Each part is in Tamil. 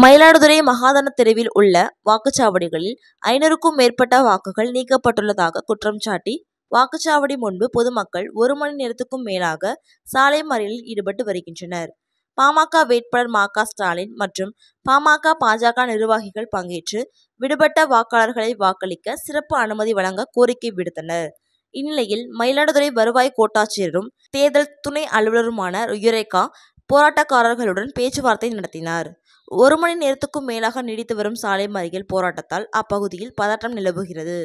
மயிலாடுதுறை மகாதன தெருவில் உள்ள வாக்குச்சாவடிகளில் 500க்கும் மேற்பட்ட வாக்குகள் நீக்கப்பட்டுள்ளதாக குற்றம் சாட்டி வாக்குச்சாவடி முன்பு பொதுமக்கள் 1 மணி நேரத்துக்கும் மேலாக சாலை மறியலில் ஈடுபட்டு வருகின்றனர். பாமக வேட்பாளர் ம.க. ஸ்டாலின் மற்றும் பாஜக நிர்வாகிகள் பங்கேற்று விடுபட்ட வாக்காளர்களை வாக்களிக்க சிறப்பு அனுமதி வழங்க கோரிக்கை விடுத்தனர். இந்நிலையில் மயிலாடுதுறை வருவாய் கோட்டாட்சியரும் தேர்தல் துணை அலுவலருமான யுரேகா போராட்டக்காரர்களுடன் பேச்சுவார்த்தை நடத்தினார். 1 மணி நேரத்துக்கும் மேலாக நீடித்து வரும் சாலை மறியல் போராட்டத்தால் அப்பகுதியில் பதற்றம் நிலவுகிறது.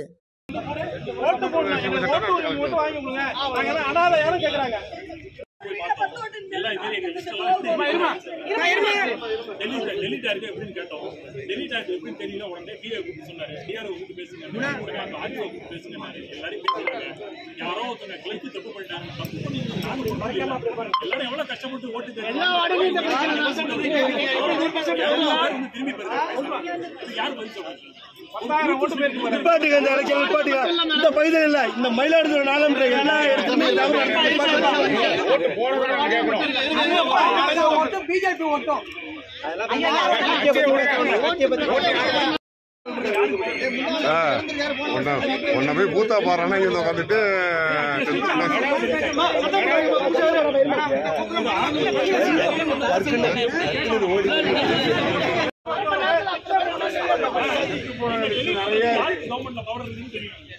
இந்த பகுதியில் இல்ல, இந்த மயிலாடுதுறை நாளன்ற எல்லா இடத்துலயுமே பிஜேபி ஓட்டம் உன்னை போய் பூத்தா பாருன்னா இங்க உட்காந்துட்டு கவர்மெண்ட்ல பவர் இருக்குன்னு தெரியும்.